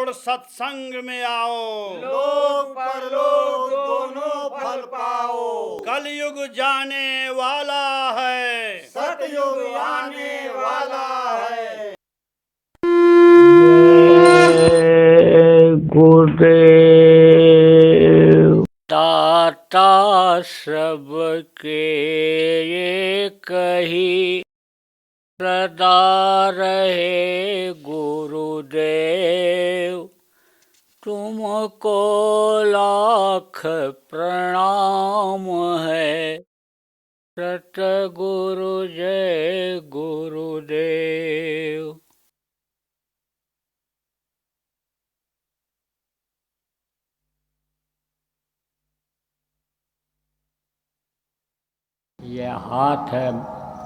छोड़ सत्संग में आओ, लोक परलोक दोनों फल पाओ। कलयुग जाने वाला है, सतयुग आने वाला है। गुरुदेव दाता सबके एक ही सदा रहे गुरुदेव, तुमको लाख प्रणाम है। सतगुरु जय गुरुदेव। ये हाथ है,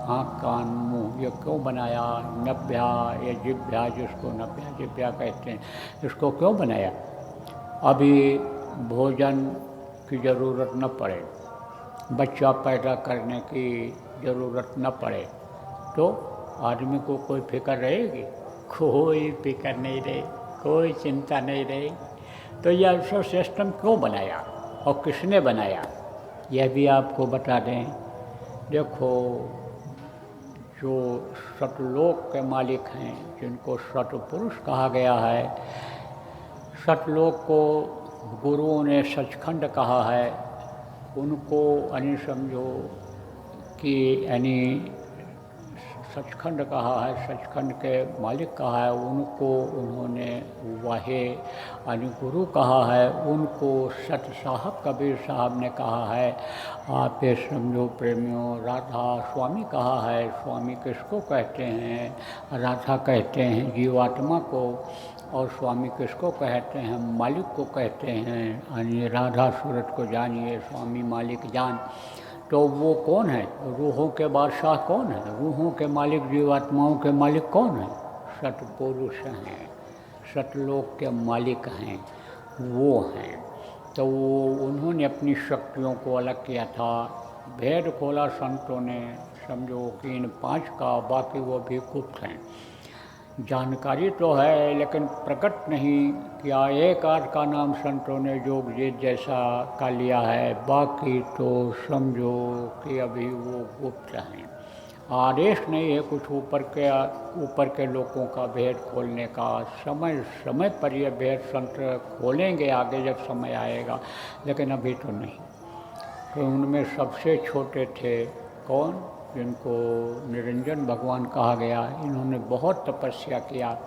आँख कान मुँह, ये क्यों बनाया? नभ्या, ये जिभ्या, जिसको नभ्या जिभ्या कहते हैं, इसको क्यों बनाया? अभी भोजन की ज़रूरत न पड़े, बच्चा पैदा करने की ज़रूरत न पड़े तो आदमी को कोई फिक्र रहेगी? कोई फिक्र नहीं रहे, कोई चिंता नहीं रहे। तो यह सब सिस्टम क्यों बनाया और किसने बनाया, यह भी आपको बता दें। देखो, जो सतलोक के मालिक हैं, जिनको सतपुरुष कहा गया है, सतलोक को गुरुओं ने सचखंड कहा है, उनको यानी समझो कि यानी सचखंड कहा है, सचखंड के मालिक कहा है, उनको उन्होंने वाहे यानी गुरु कहा है, उनको सत साहब कबीर साहब ने कहा है। आप ये समझो प्रेमियों, राधा स्वामी कहा है। स्वामी किसको कहते हैं? राधा कहते हैं जीवात्मा को, और स्वामी किसको कहते हैं? मालिक को कहते हैं। यानी राधा सूरत को जानिए, स्वामी मालिक जान। तो वो कौन है? रूहों के बादशाह कौन है? रूहों के मालिक, जीवात्माओं के मालिक कौन है? सतपुरुष हैं, सतलोक के मालिक हैं, वो हैं। तो वो उन्होंने अपनी शक्तियों को अलग किया था, भेद खोला संतों ने, समझो कि इन 5 का, बाकी वो भी गुप्त हैं। जानकारी तो है लेकिन प्रकट नहीं किया। एक आध का नाम संतों ने योग जीत जैसा का लिया है, बाकी तो समझो कि अभी वो गुप्त हैं। आदेश नहीं है कुछ ऊपर के लोगों का भेद खोलने का। समय समय पर ये भेद संत खोलेंगे आगे जब समय आएगा, लेकिन अभी तो नहीं। तो उनमें सबसे छोटे थे कौन? जिनको निरंजन भगवान कहा गया। इन्होंने बहुत तपस्या किया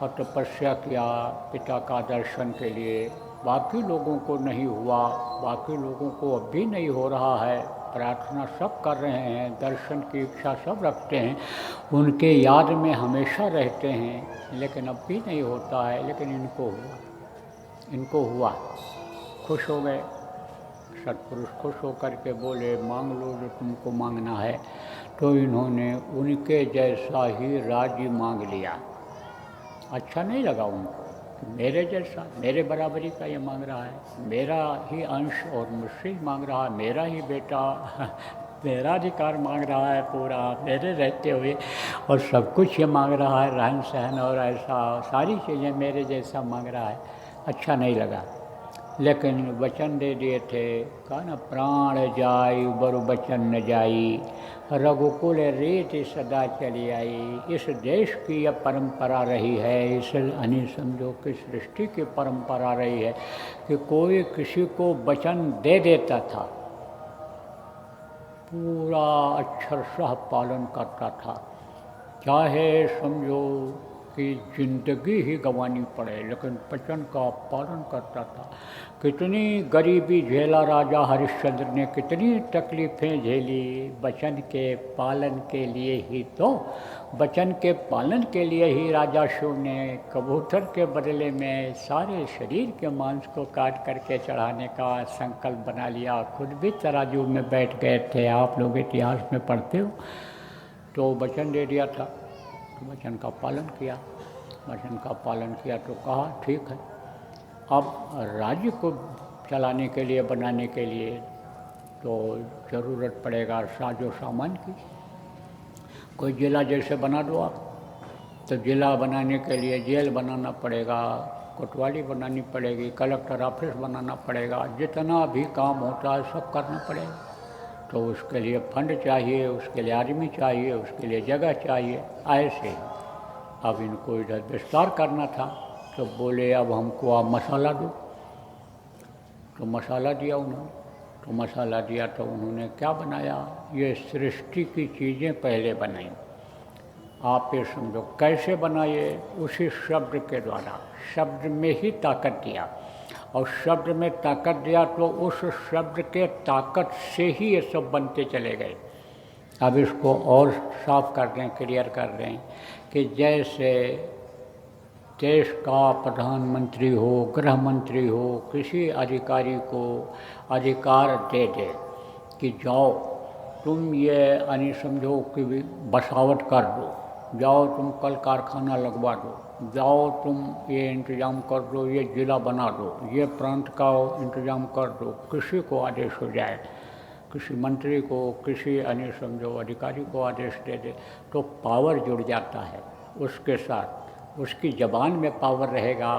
और तपस्या किया पिता का दर्शन के लिए। बाकी लोगों को नहीं हुआ, बाकी लोगों को अब भी नहीं हो रहा है। प्रार्थना सब कर रहे हैं, दर्शन की इच्छा सब रखते हैं, उनके याद में हमेशा रहते हैं, लेकिन अब भी नहीं होता है। लेकिन इनको हुआ, खुश हो गए। सतपुरुष खुश होकर के बोले, मांग लो जो तुमको मांगना है। तो इन्होंने उनके जैसा ही राज्य मांग लिया। अच्छा नहीं लगा उनको, मेरे जैसा, मेरे बराबरी का ये मांग रहा है, मेरा ही अंश और मुझसे ही मांग रहा है, मेरा ही बेटा, मेरा अधिकार मांग रहा है पूरा, मेरे रहते हुए, और सब कुछ ये मांग रहा है, रहन सहन और ऐसा सारी चीज़ें मेरे जैसा मांग रहा है। अच्छा नहीं लगा, लेकिन वचन दे दिए थे, कहा ना, प्राण जाई बरु वचन न जाई, रघुकुल रीति सदा चली आई। इस देश की यह परंपरा रही है, इस यानी समझो कि सृष्टि की परंपरा रही है कि कोई किसी को वचन दे देता था, पूरा अक्षरशः पालन करता था, चाहे समझो कि जिंदगी ही गंवानी पड़े, लेकिन वचन का पालन करता था। कितनी गरीबी झेला राजा हरिश्चंद्र ने, कितनी तकलीफ़ें झेली वचन के पालन के लिए ही। तो वचन के पालन के लिए ही राजा शिव ने कबूतर के बदले में सारे शरीर के मांस को काट करके चढ़ाने का संकल्प बना लिया। खुद भी तराजू में बैठ गए थे, आप लोग इतिहास में पढ़ते हो। तो वचन दे दिया था, वचन का पालन किया। वचन का पालन किया तो कहा ठीक है, अब राज्य को चलाने के लिए, बनाने के लिए तो ज़रूरत पड़ेगा साजो सामान की। कोई जिला जैसे बना दो आप, तो जिला बनाने के लिए जेल बनाना पड़ेगा, कोतवाली बनानी पड़ेगी, कलेक्टर ऑफिस बनाना पड़ेगा, जितना भी काम होता है सब करना पड़ेगा। तो उसके लिए फंड चाहिए, उसके लिए आदमी चाहिए, उसके लिए जगह चाहिए। ऐसे ही अब इनको इधर विस्तार करना था, तो बोले अब हमको आप मसाला दो। तो मसाला दिया उन्होंने। तो मसाला दिया तो उन्होंने क्या बनाया, ये सृष्टि की चीज़ें पहले बनाई। आप ये समझो कैसे बनाए, उसी शब्द के द्वारा, शब्द में ही ताकत दिया, और शब्द में ताकत दिया तो उस शब्द के ताकत से ही ये सब बनते चले गए। अब इसको और साफ कर दें, क्लियर कर दें कि जैसे देश का प्रधानमंत्री हो, गृह मंत्री हो, किसी अधिकारी को अधिकार दे दे कि जाओ तुम ये यानी समझो कि बसावट कर दो, जाओ तुम कल कारखाना लगवा दो, जाओ तुम ये इंतज़ाम कर दो, ये ज़िला बना दो, ये प्रांत का इंतज़ाम कर दो, किसी को आदेश हो जाए, किसी मंत्री को, किसी यानी समझो अधिकारी को आदेश दे दे, तो पावर जुड़ जाता है उसके साथ। उसकी ज़बान में पावर रहेगा,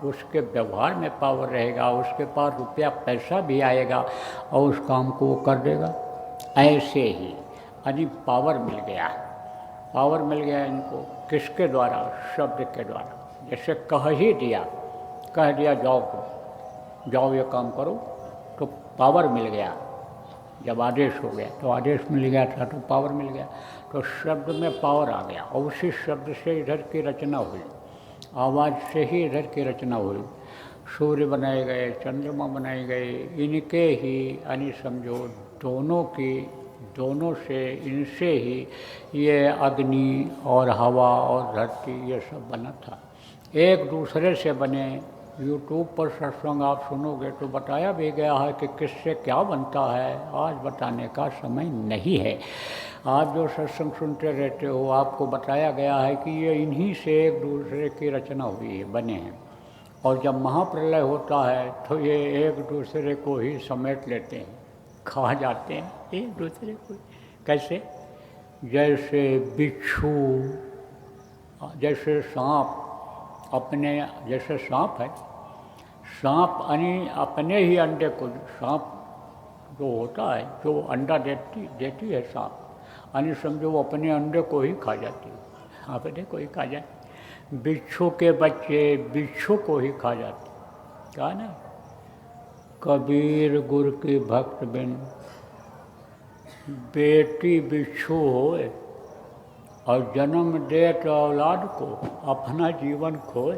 उसके व्यवहार में पावर रहेगा, उसके पास रुपया पैसा भी आएगा और उस काम को वो कर देगा। ऐसे ही यानी पावर मिल गया, पावर मिल गया इनको किसके द्वारा, शब्द के द्वारा। जैसे कह ही दिया, कह दिया जाओ तुम, जाओ ये काम करो, तो पावर मिल गया। जब आदेश हो गया तो आदेश मिल गया था तो पावर मिल गया, तो शब्द में पावर आ गया, और उसी शब्द से इधर की रचना हुई, आवाज़ से ही इधर की रचना हुई। सूर्य बनाए गए, चंद्रमा बनाए गए, इनके ही यानी समझो दोनों से, इनसे ही ये अग्नि और हवा और धरती ये सब बना था, एक दूसरे से बने। यूट्यूब पर सत्संग आप सुनोगे तो बताया भी गया है कि किससे क्या बनता है, आज बताने का समय नहीं है। आप जो सत्संग सुनते रहते हो, आपको बताया गया है कि ये इन्हीं से एक दूसरे की रचना हुई है, बने हैं। और जब महाप्रलय होता है तो ये एक दूसरे को ही समेट लेते हैं, खा जाते हैं एक दूसरे को। कैसे, जैसे बिच्छू, जैसे सांप अपने, जैसे सांप है, सांप यानी अपने ही अंडे को, सांप जो होता है, जो अंडा देती है सांप, यानी समझो वो अपने अंडे को ही खा जाती है, अपने को ही खा जाती। बिच्छू के बच्चे बिच्छू को ही खा जाते, क्या ना, कबीर गुर की भक्त बिन बेटी बिच्छू होए, और जन्म दे तो औलाद को अपना जीवन खोए।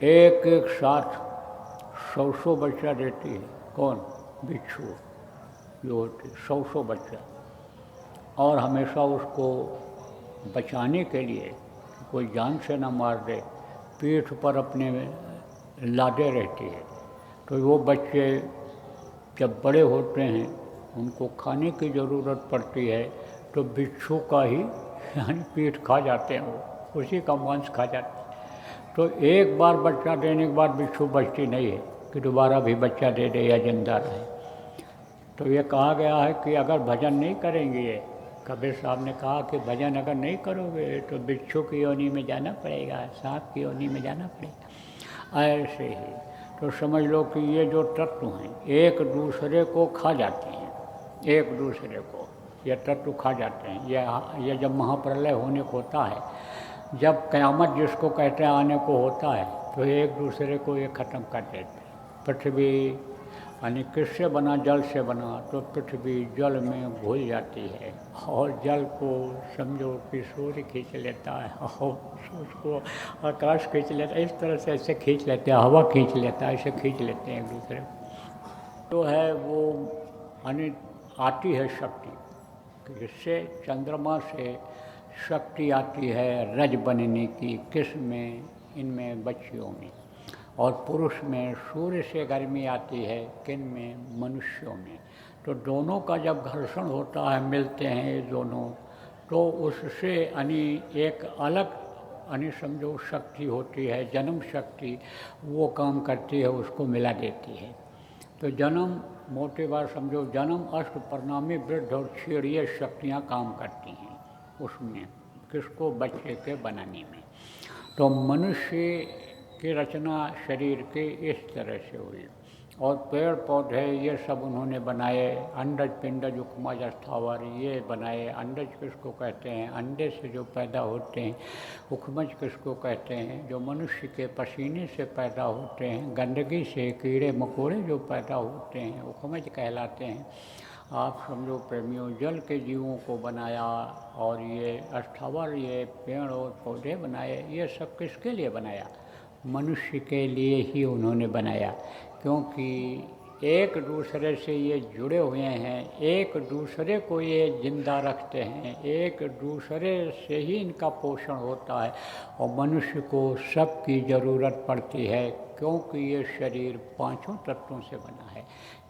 एक एक साथ 100 बच्चा देती है, कौन, बिच्छू जो होती, 100 बच्चा, और हमेशा उसको बचाने के लिए कोई जान से न मार दे, पीठ पर अपने लादे रहती है। तो वो बच्चे जब बड़े होते हैं, उनको खाने की ज़रूरत पड़ती है, तो बिच्छू का ही यानी पीठ खा जाते हैं, वो उसी का मांस खा जाते हैं। तो एक बार बच्चा देने के बाद बिच्छू बचती नहीं है कि दोबारा भी बच्चा दे दे या जिंदा रहे। तो ये कहा गया है कि अगर भजन नहीं करेंगे, कबीर साहब ने कहा कि भजन अगर नहीं करोगे तो बिच्छू की योनि में जाना पड़ेगा, सांप की योनि में जाना पड़ेगा। ऐसे ही तो समझ लो कि ये जो तत्व हैं एक दूसरे को खा जाते हैं, एक दूसरे को ये तत्व खा जाते हैं। ये जब महाप्रलय होने को होता है, जब क़यामत जिसको कहते हैं आने को होता है, तो एक दूसरे को ये ख़त्म कर देते हैं। पृथ्वी यानी किससे बना, जल से बना, तो पृथ्वी जल में घुल जाती है, और जल को समझो कि सूर्य खींच लेता है, और उसको आकाश खींच लेता है, इस तरह से ऐसे खींच लेते हैं, हवा खींच लेता है, ऐसे खींच लेते हैं एक दूसरे को। तो है वो यानी आती है शक्ति, जिससे चंद्रमा से शक्ति आती है रज बनने की, किस में, इनमें बच्चियों में, और पुरुष में सूर्य से गर्मी आती है, किन में, मनुष्यों में। तो दोनों का जब घर्षण होता है, मिलते हैं ये दोनों, तो उससे यानी एक अलग यानी समझो शक्ति होती है, जन्म शक्ति, वो काम करती है, उसको मिला देती है। तो जन्म मोटे बार समझो, जन्म अष्ट परिणामी वृद्ध और क्षीण ये शक्तियाँ काम करती हैं उसमें, किसको, बच्चे के बनाने में। तो मनुष्य की रचना शरीर के इस तरह से हुई। और पेड़ पौधे ये सब उन्होंने बनाए, अंडज पिंडज उपमज स्थावर ये बनाए। अंडज किसको कहते हैं? अंडे से जो पैदा होते हैं। उपमज किसको कहते हैं? जो मनुष्य के पसीने से पैदा होते हैं, गंदगी से कीड़े मकोड़े जो पैदा होते हैं, उपमज कहलाते हैं। आप समझो प्रेमियों, जल के जीवों को बनाया और ये स्थावर, ये पेड़ और पौधे बनाए। ये सब किसके लिए बनाया? मनुष्य के लिए ही उन्होंने बनाया, क्योंकि एक दूसरे से ये जुड़े हुए हैं, एक दूसरे को ये जिंदा रखते हैं, एक दूसरे से ही इनका पोषण होता है। और मनुष्य को सबकी ज़रूरत पड़ती है, क्योंकि ये शरीर पांचों तत्वों से बना है।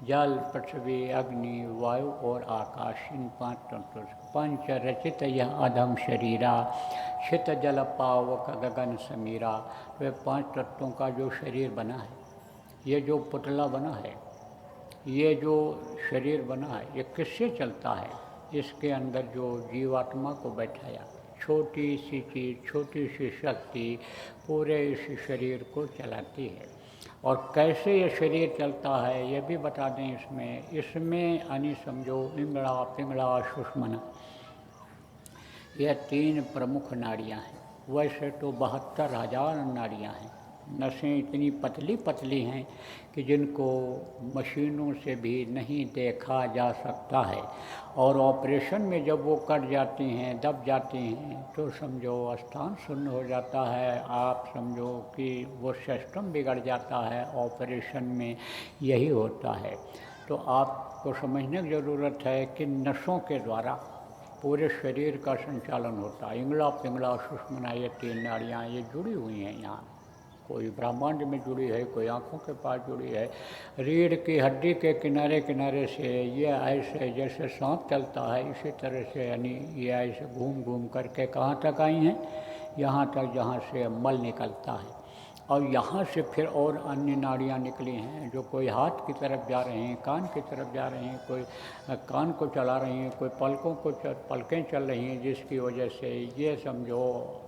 जल, पृथ्वी, अग्नि, वायु और आकाश, इन पांच तत्वों से पंच रचित यह अधम शरीरा, छित जल पावक गगन समीरा। वे पांच तत्वों का जो शरीर बना है, ये जो पुतला बना है, ये जो शरीर बना है, ये किससे चलता है? इसके अंदर जो जीवात्मा को बैठाया, छोटी सी चीज़, छोटी सी शक्ति पूरे इस शरीर को चलाती है। और कैसे ये शरीर चलता है ये भी बता दें। इसमें यानी समझो इंगड़ा, पिंगड़ा, सुषमना, ये तीन प्रमुख नाड़ियाँ हैं। वैसे तो 72,000 नाड़ियाँ हैं। नसें इतनी पतली पतली हैं कि जिनको मशीनों से भी नहीं देखा जा सकता है। और ऑपरेशन में जब वो कट जाती हैं, दब जाती हैं, तो समझो स्थान शून्य हो जाता है। आप समझो कि वो सिस्टम बिगड़ जाता है। ऑपरेशन में यही होता है। तो आपको समझने की ज़रूरत है कि नसों के द्वारा पूरे शरीर का संचालन होता है। इंगड़ा, पिंगड़ा, सुषमना, ये तीन नाड़ियाँ ये जुड़ी हुई हैं यहाँ। कोई ब्रह्मांड में जुड़ी है, कोई आँखों के पास जुड़ी है। रीढ़ की हड्डी के किनारे किनारे से ये ऐसे जैसे सांप चलता है, इसी तरह से यानी ये ऐसे घूम घूम करके कहाँ तक आई हैं? यहाँ तक जहाँ से मल निकलता है। और यहाँ से फिर और अन्य नाड़ियाँ निकली हैं, जो कोई हाथ की तरफ जा रही हैं, कान की तरफ जा रही हैं, कोई कान को चला रही हैं, कोई पलकें चल रही हैं, जिसकी वजह से ये समझो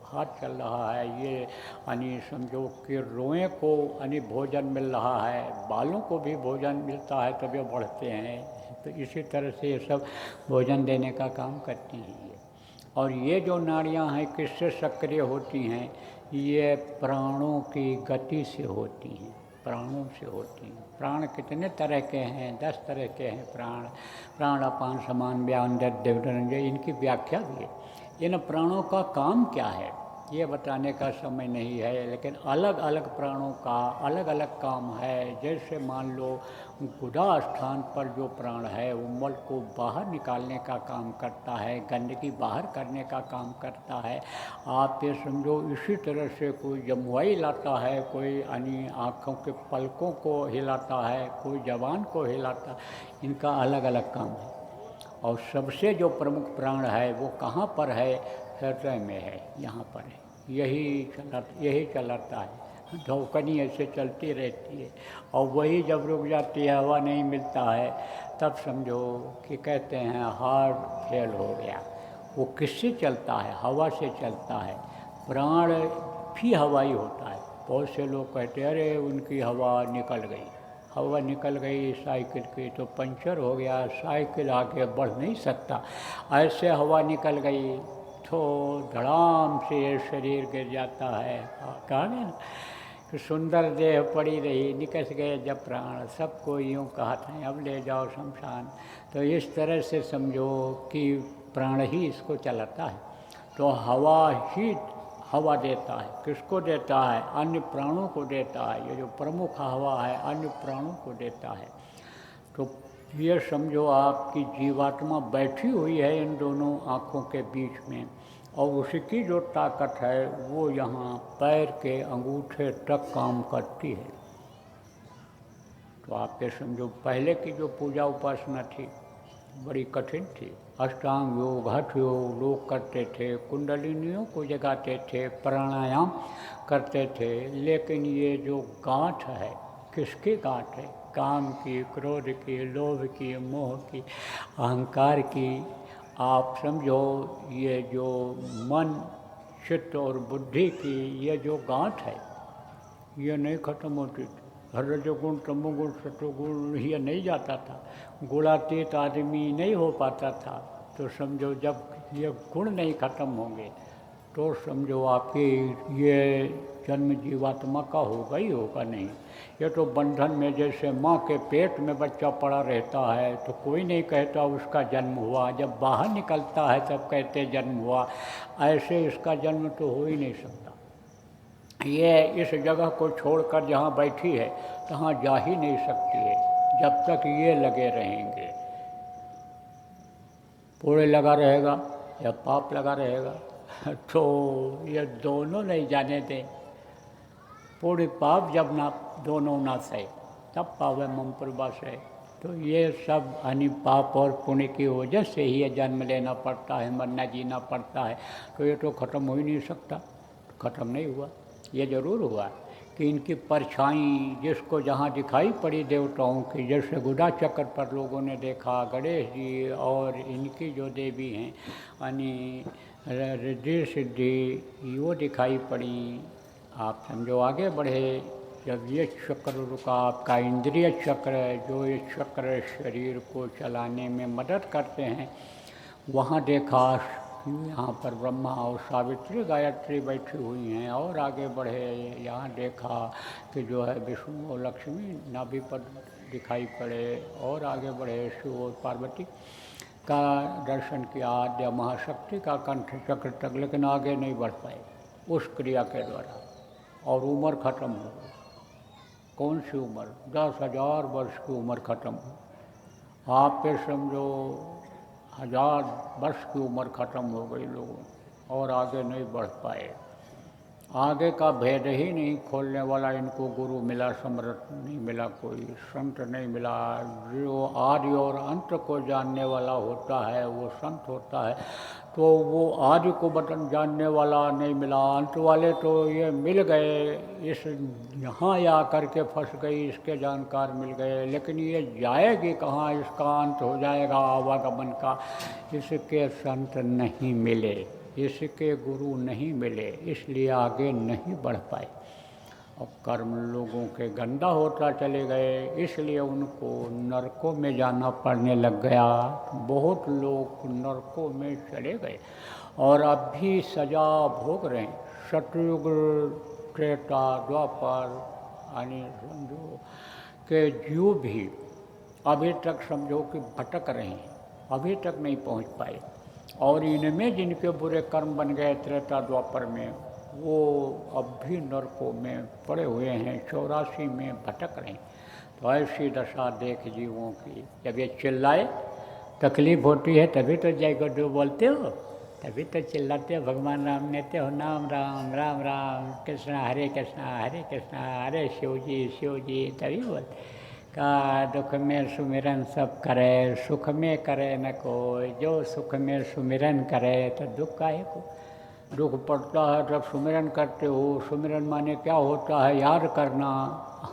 हाथ चल रहा है। ये यानी समझो कि रोएं को यानी भोजन मिल रहा है, बालों को भी भोजन मिलता है तब ये बढ़ते हैं। तो इसी तरह से ये सब भोजन देने का काम करती हैं ये। और ये जो नाड़ियाँ हैं किससे सक्रिय होती हैं? ये प्राणों की गति से होती हैं, प्राणों से होती हैं। प्राण कितने तरह के हैं? 10 तरह के हैं प्राण। प्राण अपान समान व्यान देवदंजय, इनकी व्याख्या भी है। इन प्राणों का काम क्या है ये बताने का समय नहीं है, लेकिन अलग अलग प्राणों का अलग अलग काम है। जैसे मान लो गुदा स्थान पर जो प्राण है वो मल को बाहर निकालने का काम करता है, गंदगी बाहर करने का काम करता है। आप ये समझो इसी तरह से कोई जमुआई लाता है, कोई यानी आँखों के पलकों को हिलाता है, कोई जबान को हिलाता है। इनका अलग अलग काम है। और सबसे जो प्रमुख प्राण है वो कहाँ पर है? हृदय में है, यहाँ पर है। यही चलाता है। धोकनी ऐसे चलती रहती है और वही जब रुक जाती है, हवा नहीं मिलता है, तब समझो कि कहते हैं हार्ट फेल हो गया। वो किससे चलता है? हवा से चलता है। प्राण भी हवाई होता है। बहुत से लोग कहते हैं अरे उनकी हवा निकल गई, हवा निकल गई साइकिल की तो पंचर हो गया, साइकिल आगे बढ़ नहीं सकता। ऐसे हवा निकल गई तो धड़ाम से ये शरीर गिर जाता है। कहा गया ना कि सुंदर देह पड़ी रही, निकस गए जब प्राण, सबको यूँ कहा था अब ले जाओ शमशान। तो इस तरह से समझो कि प्राण ही इसको चलाता है। तो हवा ही हवा देता है। किसको देता है? अन्य प्राणों को देता है। ये जो प्रमुख हवा है अन्य प्राणों को देता है। तो ये समझो आपकी जीवात्मा बैठी हुई है इन दोनों आँखों के बीच में, और उसकी जो ताकत है वो यहाँ पैर के अंगूठे तक काम करती है। तो आप ये समझो पहले की जो पूजा उपासना थी बड़ी कठिन थी। अष्टांग योग, हठ योग लोग करते थे, कुंडलिनियों को जगाते थे, प्राणायाम करते थे। लेकिन ये जो गांठ है, किसकी गांठ है? काम की, क्रोध की, लोभ की, मोह की, अहंकार की। आप समझो ये जो मन चित्त और बुद्धि की ये जो गांठ है ये नहीं खत्म होती थी। रजोगुण तमोगुण सतोगुण ये नहीं जाता था, गुणातीत आदमी नहीं हो पाता था। तो समझो जब ये गुण नहीं खत्म होंगे तो समझो आपकी ये जन्म जीवात्मा का होगा ही होगा नहीं। ये तो बंधन में जैसे माँ के पेट में बच्चा पड़ा रहता है तो कोई नहीं कहता उसका जन्म हुआ, जब बाहर निकलता है तब कहते जन्म हुआ। ऐसे इसका जन्म तो हो ही नहीं सकता। ये इस जगह को छोड़कर जहाँ बैठी है तहाँ जा ही नहीं सकती है जब तक ये लगे रहेंगे। पुण्य लगा रहेगा या पाप लगा रहेगा तो ये दोनों नहीं जाने दें। पुण्य पाप जब ना दोनों ना सहे तब पावे मम प्रभास है। तो ये सब हानि पाप और पुण्य की वजह से ही ये जन्म लेना पड़ता है, मरना जीना पड़ता है। तो ये तो ख़त्म हो ही नहीं सकता। ख़त्म नहीं हुआ, ये ज़रूर हुआ कि इनकी परछाई जिसको जहाँ दिखाई पड़ी देवताओं की, जैसे गुड़ा चक्र पर लोगों ने देखा गणेश जी और इनकी जो देवी हैं यानी रिद्धि सिद्धि वो दिखाई पड़ी। आप समझो आगे बढ़े, जब ये चक्र रुका आपका इंद्रिय चक्र जो ये चक्र शरीर को चलाने में मदद करते हैं, वहाँ देखा यहाँ पर ब्रह्मा और सावित्री गायत्री बैठी हुई हैं। और आगे बढ़े यहाँ देखा कि जो है विष्णु और लक्ष्मी नाभि पर दिखाई पड़े। और आगे बढ़े शिव और पार्वती का दर्शन किया, आद्य महाशक्ति का कंठ चक्र तक, लेकिन आगे नहीं बढ़ पाए उस क्रिया के द्वारा। और उम्र ख़त्म हो गई। कौन सी उम्र? 10,000 वर्ष की उम्र ख़त्म हो। आप पे समझो 1000 वर्ष की उम्र ख़त्म हो गई लोगों, और आगे नहीं बढ़ पाए। आगे का भेद ही नहीं खोलने वाला इनको गुरु मिला, समर्थ नहीं मिला, कोई संत नहीं मिला। जो आदि और अंत को जानने वाला होता है वो संत होता है। तो वो आदि को बटन जानने वाला नहीं मिला। अंत वाले तो ये मिल गए, इस यहाँ आ कर के फंस गई, इसके जानकार मिल गए, लेकिन ये जाएगी कहाँ? इसका अंत हो जाएगा आवागमन का। इसके संत नहीं मिले, इसके गुरु नहीं मिले, इसलिए आगे नहीं बढ़ पाए। और कर्म लोगों के गंदा होता चले गए, इसलिए उनको नरकों में जाना पड़ने लग गया। बहुत लोग नरकों में चले गए और अब भी सजा भोग रहे हैं। सतयुग, त्रेता, द्वापर यानी समझो के जीव भी अभी तक समझो कि भटक रहे हैं, अभी तक नहीं पहुंच पाए। और इनमें जिनके बुरे कर्म बन गए त्रेता द्वापर में, वो अब भी नरकों में पड़े हुए हैं, 84 में भटक रहे हैं। तो ऐसी दशा देख जीवों की, जब ये चिल्लाए तकलीफ होती है तभी तो जय गुरु बोलते हो, तभी तो चिल्लाते हो भगवान राम लेते हो नाम, राम राम राम कृष्णा हरे कृष्णा हरे कृष्णा हरे शिव जी, तभी बोलते का दुख में सुमिरन सब करे, सुख में करे न कोई, जो सुख में सुमिरन करे तो दुख काहे को? दुख पड़ता है जब सुमिरन करते हो। सुमिरन माने क्या होता है? याद करना।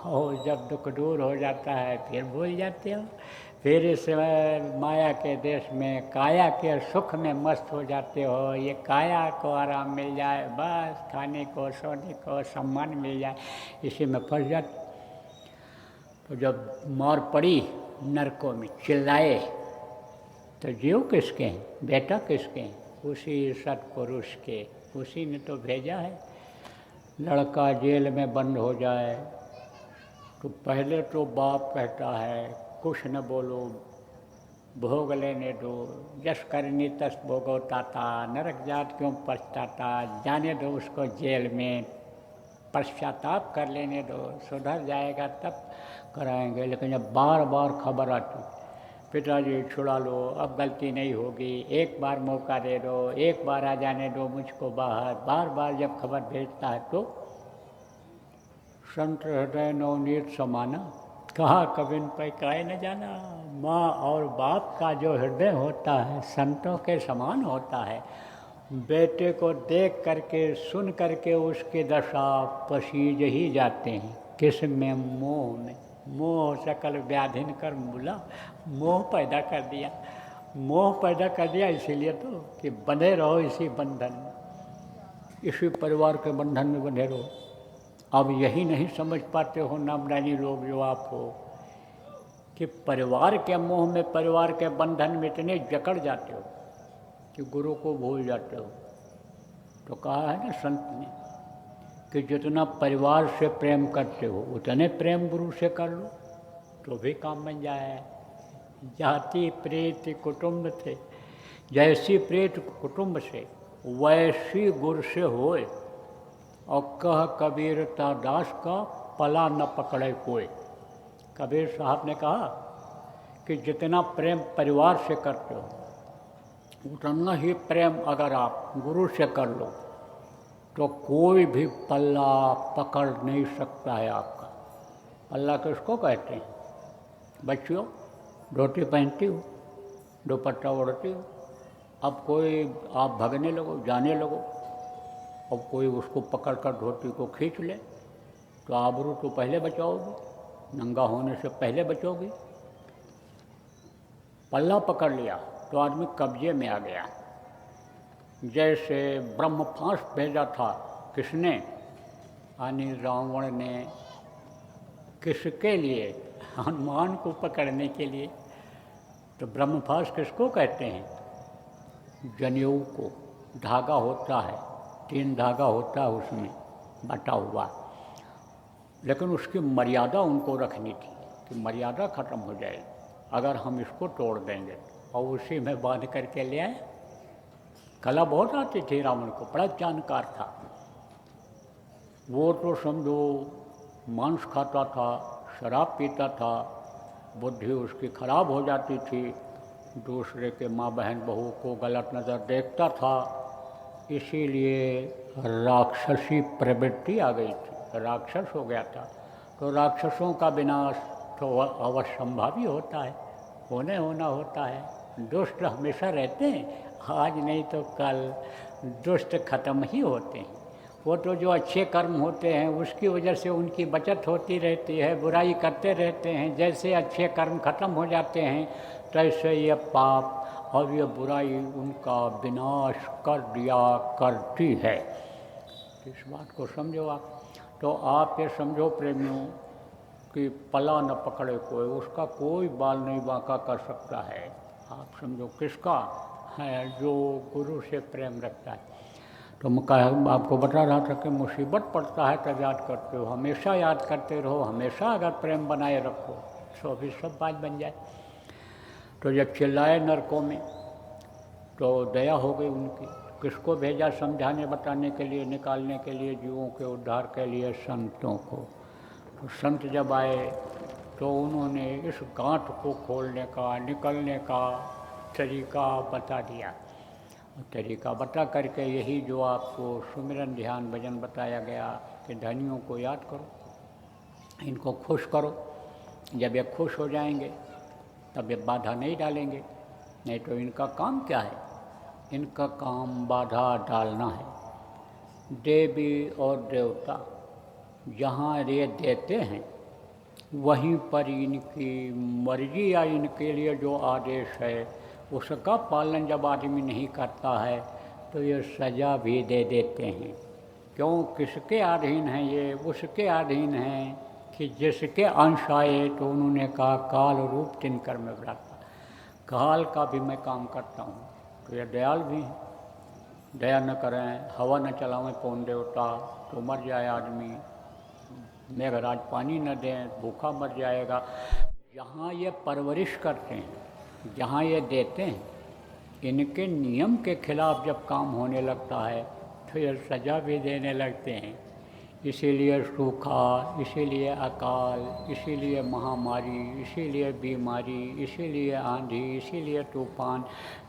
और जब दुख दूर हो जाता है फिर भूल जाते हो, फिर इस माया के देश में काया के सुख में मस्त हो जाते हो। ये काया को आराम मिल जाए, बस खाने को, सोने को, सम्मान मिल जाए, इसी में फंस जाते। तो जब मार पड़ी नरकों में, चिल्लाए, तो जीव किसके हैं? बेटा किसके हैं? उसी सत्पुरुष के, उसी ने तो भेजा है। लड़का जेल में बंद हो जाए तो पहले तो बाप कहता है कुछ न बोलो, भोग लेने दो, जस करनी तस भोगो ताता, नरक जात क्यों पछताता, जाने दो उसको जेल में, पश्चाताप कर लेने दो, सुधर जाएगा तब कराएंगे। लेकिन जब बार बार खबर आती, पिताजी छुड़ा लो, अब गलती नहीं होगी, एक बार मौका दे दो, एक बार आ जाने दो मुझको बाहर, बार बार जब खबर भेजता है तो संत हृदय नवनीत समाना, कहा कबिन पे काहे न जाना। माँ और बाप का जो हृदय होता है संतों के समान होता है। बेटे को देख करके, सुन करके उसकी दशा पसीज ही जाते हैं। किस में? मोह में। मोह सकल व्याधिन कर मूला, मोह पैदा कर दिया, मोह पैदा कर दिया, इसीलिए तो कि बंधे रहो इसी बंधन में। इसी परिवार के बंधन में बंधे रहो। अब यही नहीं समझ पाते हो नामदानी लोग जो आप हो कि परिवार के मोह में, परिवार के बंधन में इतने जकड़ जाते हो कि गुरु को भूल जाते हो। तो कहा है ना संत ने कि जितना परिवार से प्रेम करते हो उतने प्रेम गुरु से कर लो तो भी काम बन जाए। जाति प्रीति कुटुंब थे, जैसी प्रीत कुटुंब से वैसी गुरु से होए। और कह कबीर ता दास का पला न पकड़े कोई। कबीर साहब ने कहा कि जितना प्रेम परिवार से करते हो उतना ही प्रेम अगर आप गुरु से कर लो तो कोई भी पल्ला पकड़ नहीं सकता है आपका। पल्ला किसको कहते हैं? बच्चियों धोती पहनती हो, दुपट्टा ओढ़ती हो, अब कोई आप भगने लगो, जाने लगो, अब कोई उसको पकड़ कर धोती को खींच ले तो आबरू तो पहले बचाओगी, नंगा होने से पहले बचोगी। पल्ला पकड़ लिया तो आदमी कब्जे में आ गया। जैसे ब्रह्मफांस भेजा था किसने? यानी रावण ने। किसके लिए? हनुमान को पकड़ने के लिए। तो ब्रह्मफांस किसको कहते हैं? जनेऊ को। धागा होता है, 3 धागा होता है उसमें बटा हुआ, लेकिन उसकी मर्यादा उनको रखनी थी कि मर्यादा ख़त्म हो जाए अगर हम इसको तोड़ देंगे। और उसी में बांध करके ले आए। कला बहुत आती थी रावण को, बड़ा जानकार था वो। तो समझो मांस खाता था, शराब पीता था, बुद्धि उसकी खराब हो जाती थी, दूसरे के माँ बहन बहू को गलत नज़र देखता था, इसीलिए राक्षसी प्रवृत्ति आ गई थी, राक्षस हो गया था। तो राक्षसों का विनाश तो अवश्यंभावी होता है, होना होता है। दुष्ट हमेशा रहते हैं, आज नहीं तो कल दुष्ट खत्म ही होते हैं। वो तो जो अच्छे कर्म होते हैं उसकी वजह से उनकी बचत होती रहती है, बुराई करते रहते हैं। जैसे अच्छे कर्म खत्म हो जाते हैं तैसे ये पाप और ये बुराई उनका विनाश कर दिया करती है। इस बात को समझो आप। तो आप ये समझो प्रेमियों कि पला न पकड़े कोई, उसका कोई बाल नहीं बांका कर सकता है। आप समझो किसका है? जो गुरु से प्रेम रखता है। तो मैं आपको बता रहा था कि मुसीबत पड़ता है तब याद करते हो, हमेशा याद करते रहो, हमेशा अगर प्रेम बनाए रखो तो भी सब बात बन जाए। तो जब चिल्लाए नरकों में तो दया हो गई उनकी। किसको भेजा समझाने बताने के लिए, निकालने के लिए, जीवों के उद्धार के लिए? संतों को। तो संत जब आए तो उन्होंने इस गांठ को खोलने का, निकलने का तरीका बता दिया। तरीका बता करके यही जो आपको सुमिरन ध्यान भजन बताया गया कि धनियों को याद करो, इनको खुश करो। जब ये खुश हो जाएंगे तब ये बाधा नहीं डालेंगे, नहीं तो इनका काम क्या है? इनका काम बाधा डालना है। देवी और देवता जहाँ ये देते हैं वहीं पर इनकी मर्जी या इनके लिए जो आदेश है उसका पालन जब आदमी नहीं करता है तो ये सज़ा भी दे देते हैं। क्यों? किसके अधीन है ये? उसके अधीन है कि जिसके अंश आए। तो उन्होंने कहा काल रूप तिनकर में व्रता, काल का भी मैं काम करता हूँ। तो ये दयाल भी हैं, दया न करें, हवा न चलावें पौन देवता तो मर जाए आदमी, मेघराज पानी न दें भूखा मर जाएगा। जहाँ ये परवरिश करते हैं, जहाँ ये देते हैं, इनके नियम के खिलाफ जब काम होने लगता है तो ये सज़ा भी देने लगते हैं। इसीलिए सूखा, इसीलिए अकाल, इसीलिए महामारी, इसीलिए बीमारी, इसीलिए आंधी, इसीलिए तूफान,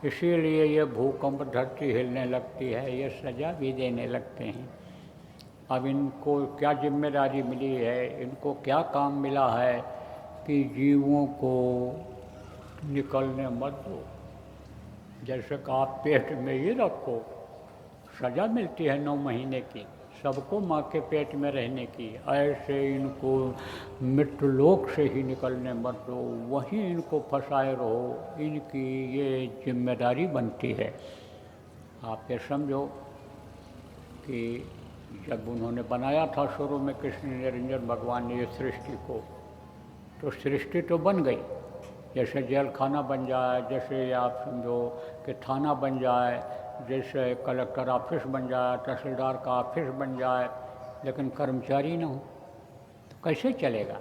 इसीलिए ये भूकंप, धरती हिलने लगती है, ये सज़ा भी देने लगते हैं। अब इनको क्या जिम्मेदारी मिली है, इनको क्या काम मिला है कि जीवों को निकलने मत दो। जैसे कि आप पेट में ही रखो, सज़ा मिलती है 9 महीने की सबको माँ के पेट में रहने की, ऐसे इनको मृत्युलोक से ही निकलने मत दो, वहीं इनको फंसाए रहो। इनकी ये जिम्मेदारी बनती है। आप ये समझो कि कि जब उन्होंने बनाया था शुरू में कृष्ण निरंजन भगवान ने ये सृष्टि को, तो सृष्टि तो बन गई, जैसे जेल खाना बन जाए, जैसे आप समझो कि थाना बन जाए, जैसे कलेक्टर ऑफिस बन जाए, तहसीलदार का ऑफिस बन जाए, लेकिन कर्मचारी न हो तो कैसे चलेगा?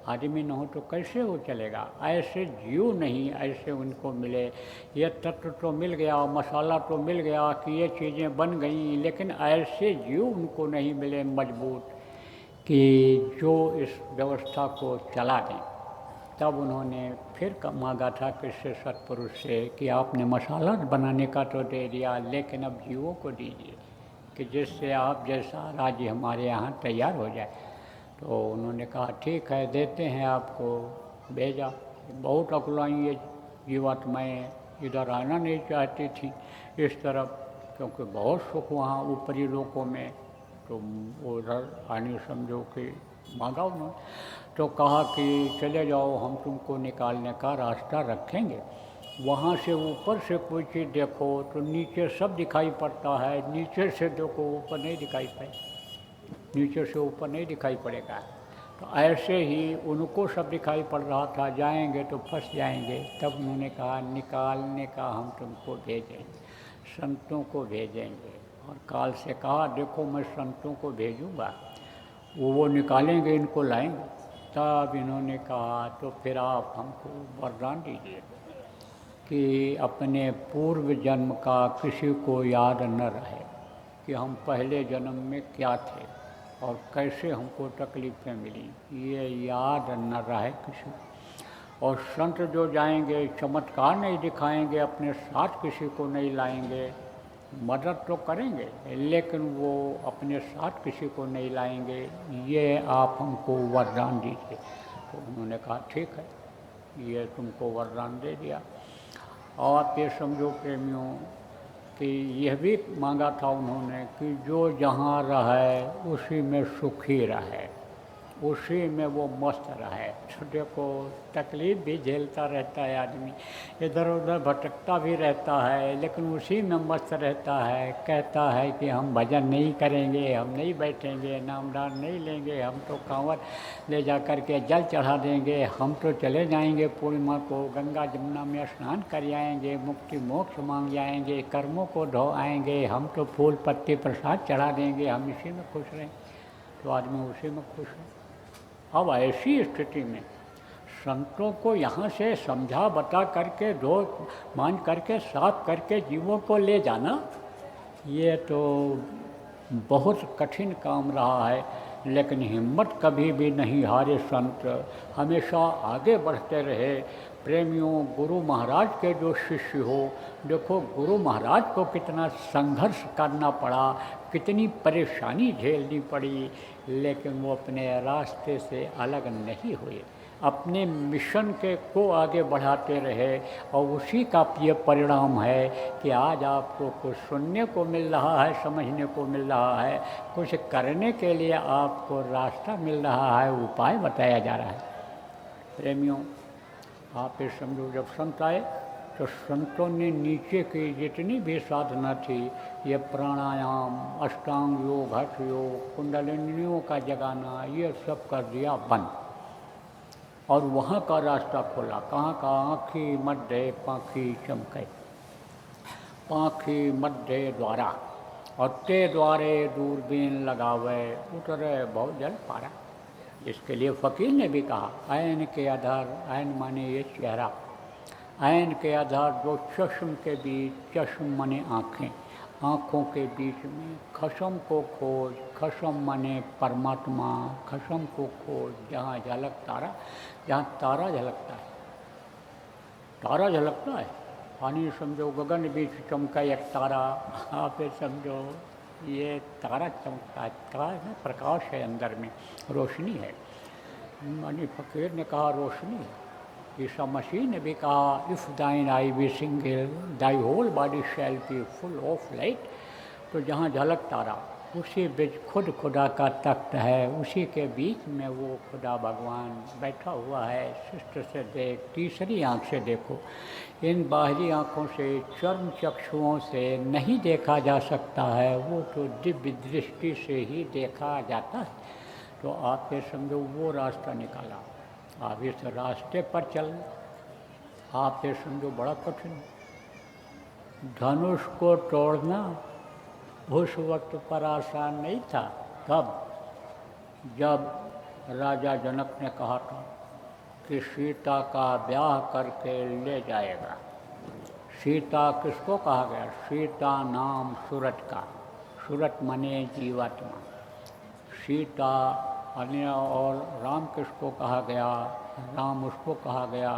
आदमी न हो तो कैसे वो चलेगा? ऐसे जीव नहीं, ऐसे उनको मिले, ये तत्व तो मिल गया, मसाला तो मिल गया कि ये चीज़ें बन गई, लेकिन ऐसे जीव उनको नहीं मिले मजबूत कि जो इस व्यवस्था को चला दें। तब उन्होंने फिर मांगा था किससे? सत्पुरुष से कि आपने मसाला बनाने का तो दे दिया, लेकिन अब जीवों को दीजिए कि जिससे आप जैसा राज्य हमारे यहाँ तैयार हो जाए। तो उन्होंने कहा ठीक है, देते हैं आपको। भेजा। बहुत अकुलाई ये जीवात्माएँ इधर आना नहीं चाहती थी इस तरफ, क्योंकि बहुत सुख वहाँ ऊपरी लोकों में, तो उधर आने समझो कि मांगा उन्होंने। तो कहा कि चले जाओ, हम तुमको निकालने का रास्ता रखेंगे। वहाँ से ऊपर से कोई चीज़ देखो तो नीचे सब दिखाई पड़ता है, नीचे से देखो ऊपर नहीं दिखाई पाए, नीचे से ऊपर नहीं दिखाई पड़ेगा। तो ऐसे ही उनको सब दिखाई पड़ रहा था, जाएंगे तो फंस जाएंगे। तब उन्होंने कहा निकालने का हम तुमको भेजेंगे, संतों को भेजेंगे। और काल से कहा देखो मैं संतों को भेजूँगा, वो निकालेंगे, इनको लाएंगे। तब इन्होंने कहा तो फिर आप हमको वरदान दीजिए कि अपने पूर्व जन्म का किसी को याद न रहे कि हम पहले जन्म में क्या थे और कैसे हमको तकलीफ़ें मिली, ये याद न रहे किसी। और संत जो जाएंगे चमत्कार नहीं दिखाएंगे, अपने साथ किसी को नहीं लाएंगे, मदद तो करेंगे लेकिन वो अपने साथ किसी को नहीं लाएंगे, ये आप हमको वरदान दीजिए। तो उन्होंने कहा ठीक है, ये तुमको वरदान दे दिया। और आप ये समझो प्रेमियों कि यह भी मांगा था उन्होंने कि जो जहाँ रहे उसी में सुखी रहे, उसी में वो मस्त रहे। तो देखो तकलीफ़ भी झेलता रहता है आदमी, इधर उधर भटकता भी रहता है, लेकिन उसी में मस्त रहता है। कहता है कि हम भजन नहीं करेंगे, हम नहीं बैठेंगे, नामदान नहीं लेंगे, हम तो कांवर ले जा कर के जल चढ़ा देंगे, हम तो चले जाएंगे पूर्णिमा को गंगा जमुना में स्नान कर आएंगे, मुक्ति मोक्ष मांग जाएंगे, कर्मों को धो आएंगे, हम तो फूल पत्ते प्रसाद चढ़ा देंगे, हम इसी में खुश रहें। तो आदमी उसी में खुश है। अब ऐसी स्थिति में संतों को यहाँ से समझा बता करके धो मान करके साफ करके जीवों को ले जाना, ये तो बहुत कठिन काम रहा है। लेकिन हिम्मत कभी भी नहीं हारे संत, हमेशा आगे बढ़ते रहे। प्रेमियों, गुरु महाराज के जो शिष्य हो, देखो गुरु महाराज को कितना संघर्ष करना पड़ा, कितनी परेशानी झेलनी पड़ी, लेकिन वो अपने रास्ते से अलग नहीं हुए, अपने मिशन के को आगे बढ़ाते रहे। और उसी का ये परिणाम है कि आज आपको कुछ सुनने को मिल रहा है, समझने को मिल रहा है, कुछ करने के लिए आपको रास्ता मिल रहा है, उपाय बताया जा रहा है। प्रेमियों, आप ये समझो जब संत आए तो संतों ने नीचे की जितनी भी साधना थी, ये प्राणायाम, अष्टांग योग, हठ योग, कुंडलिनियों का जगाना, ये सब कर दिया बंद। और वहाँ का रास्ता खोला, कहाँ का? आँखी मध्य पाखी चमके, पाखी मध्य द्वारा, और ते द्वारे दूरबीन लगावे, उतरे बहुत जल पारा। इसके लिए फ़कीर ने भी कहा ऐन के आधार, ऐन माने ये चेहरा, ऐन के आधार जो चश्म के बीच, चश्म माने आँखें, आँखों के बीच में खसम को खोज, खसम माने परमात्मा, खसम को खोज, जहाँ झलक तारा, जहाँ तारा झलकता है, तारा झलकता है, पानी समझो गगन बीच चमका एक तारा, आप समझो ये तारा चमकता है, तारा है, प्रकाश है, अंदर में रोशनी है। मानी फ़कीर ने कहा रोशनी है। ईसा मसीह ने भी कहा if thine eye be single thy whole body shall be full of light. तो जहाँ झलक तारा, उसी बीच खुद खुदा का तख्त है, उसी के बीच में वो खुदा भगवान बैठा हुआ है। शिष्ट से देख, तीसरी आँख से देखो। इन बाहरी आँखों से, चर्म चक्षुओं से नहीं देखा जा सकता है, वो तो दिव्य दृष्टि से ही देखा जाता है। तो आप ये समझो वो रास्ता निकाला, आप इस रास्ते पर चलना आप ये समझो बड़ा कठिन। धनुष को तोड़ना उस वक्त पर आसान नहीं था। कब? जब राजा जनक ने कहा था कि सीता का ब्याह करके ले जाएगा। सीता किसको कहा गया? सीता नाम सूरत का, सूरत माने जीवात्मा। सीता अन्य और राम किसको कहा गया? राम उसको कहा गया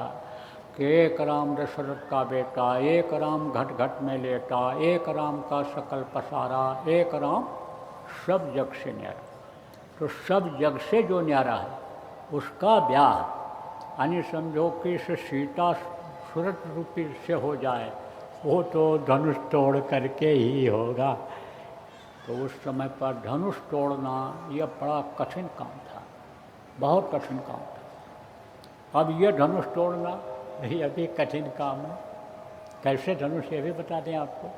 कि एक राम दशरथ का बेटा, एक राम घट घट में लेटा, एक राम का सकल पसारा, एक राम सब जग से न्यारा। तो सब जग से जो न्यारा है उसका ब्याह, यानी समझो कि इस सीता सूरत रूपी से हो जाए, वो तो धनुष तोड़ करके ही होगा। तो उस समय पर धनुष तोड़ना यह बड़ा कठिन काम था, बहुत कठिन काम था। अब ये धनुष तोड़ना ये अभी कठिन काम है। कैसे धनुष, ये भी बता दें आपको।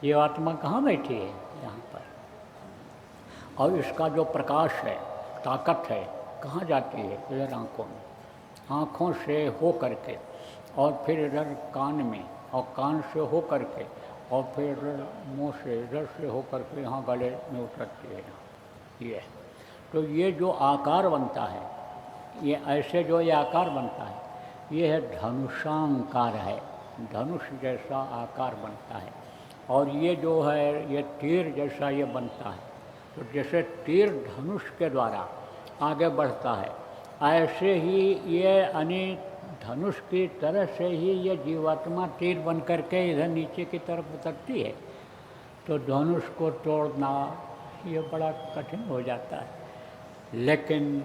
ये आत्मा कहाँ बैठी है? यहाँ पर। और इसका जो प्रकाश है, ताकत है, कहाँ जाती है? इधर आँखों में, आँखों से हो करके, और फिर इधर कान में, और कान से हो करके, और फिर इधर मुँह से, इधर से हो करके यहाँ गले में उतरती है। ये तो ये जो आकार बनता है, ये ऐसे जो ये आकार बनता है, ये है धनुषाकार है। धनुष जैसा आकार बनता है। और ये जो है ये तीर जैसा ये बनता है। तो जैसे तीर धनुष के द्वारा आगे बढ़ता है, ऐसे ही ये धनुष की तरह से ही ये जीवात्मा तीर बन करके इधर नीचे की तरफ उतरती है। तो धनुष को तोड़ना ये बड़ा कठिन हो जाता है। लेकिन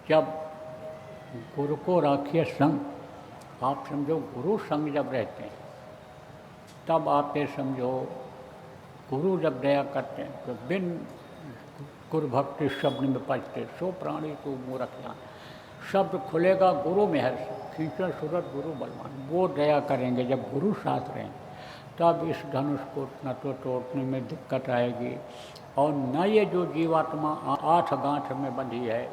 जब गुरु को राखिए संग, आप समझो गुरु संग जब रहते हैं तब आप ये समझो गुरु जब दया करते हैं तो बिन गुरु भक्ति शब्द में पढ़ते सो प्राणी तो मूर्ख जान। शब्द खुलेगा गुरु मेहर से, खींचो सूरत गुरु बलवान। वो दया करेंगे जब गुरु साथ रहेंगे, तब इस धनुष को न तो तोड़ने में दिक्कत आएगी, और न ये जो जीवात्मा 8 गांठ में बंधी है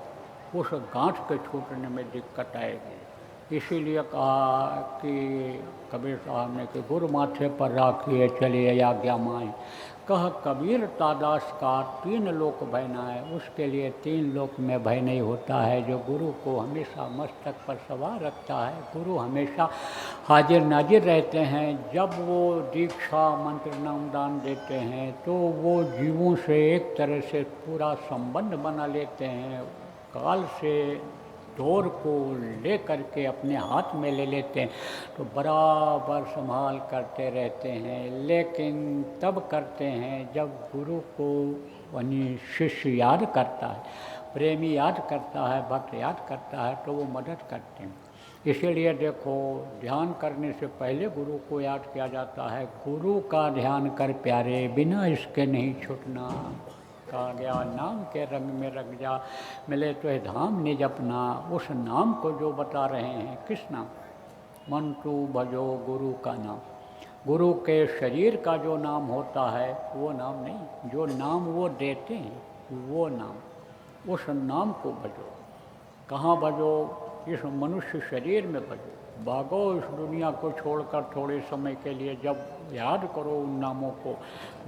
उस गांठ के छूटने में दिक्कत आएगी। इसीलिए कहा कि कबीर साहब ने कि गुरु माथे पर राखिए चलिए आज्ञा माए। कह कबीर तादास का 3 लोक भय न है। उसके लिए 3 लोक में भय नहीं होता है जो गुरु को हमेशा मस्तक पर सवार रखता है। गुरु हमेशा हाजिर नाजिर रहते हैं। जब वो दीक्षा मंत्र नामदान देते हैं तो वो जीवों से एक तरह से पूरा संबंध बना लेते हैं। काल से डोर को ले करके अपने हाथ में ले लेते हैं, तो बराबर संभाल करते रहते हैं। लेकिन तब करते हैं जब गुरु को यानी शिष्य याद करता है, प्रेमी याद करता है, भक्त याद करता है, तो वो मदद करते हैं। इसीलिए देखो, ध्यान करने से पहले गुरु को याद किया जाता है। गुरु का ध्यान कर प्यारे, बिना इसके नहीं छूटना। कहा गया नाम के रंग में रंग जा, मिले तो है धाम निज अपना। उस नाम को जो बता रहे हैं, किस नाम? मंटू भजो गुरु का नाम। गुरु के शरीर का जो नाम होता है वो नाम नहीं, जो नाम वो देते हैं वो नाम। उस नाम को भजो। कहाँ भजो? इस मनुष्य शरीर में भजो। भागो इस दुनिया को छोड़कर थोड़े समय के लिए। जब याद करो उन नामों को,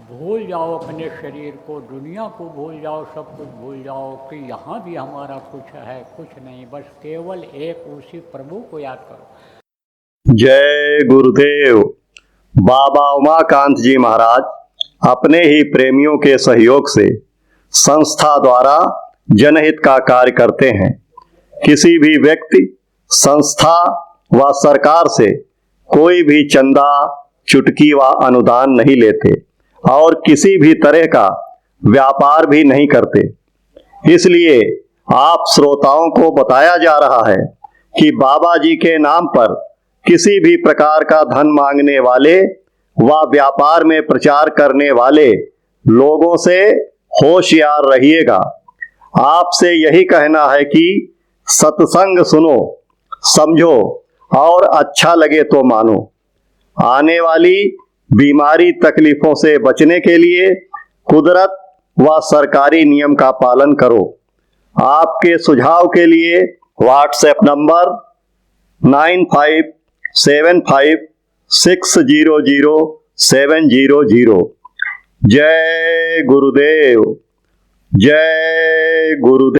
भूल जाओ अपने शरीर को, दुनिया को भूल जाओ, सब कुछ भूल जाओ कि यहाँ भी हमारा कुछ है, कुछ नहीं, बस केवल एक उसी प्रभु को याद करो। जय गुरुदेव। बाबा उमाकांत जी महाराज अपने ही प्रेमियों के सहयोग से संस्था द्वारा जनहित का कार्य करते हैं। किसी भी व्यक्ति, संस्था व सरकार से कोई भी चंदा, चुटकी व अनुदान नहीं लेते और किसी भी तरह का व्यापार भी नहीं करते। इसलिए आप श्रोताओं को बताया जा रहा है कि बाबा जी के नाम पर किसी भी प्रकार का धन मांगने वाले व व्यापार में प्रचार करने वाले लोगों से होशियार रहिएगा। आपसे यही कहना है कि सत्संग सुनो, समझो और अच्छा लगे तो मानो। आने वाली बीमारी तकलीफों से बचने के लिए कुदरत व सरकारी नियम का पालन करो। आपके सुझाव के लिए व्हाट्सएप नंबर 9575600700। जय गुरुदेव, जय गुरुदेव।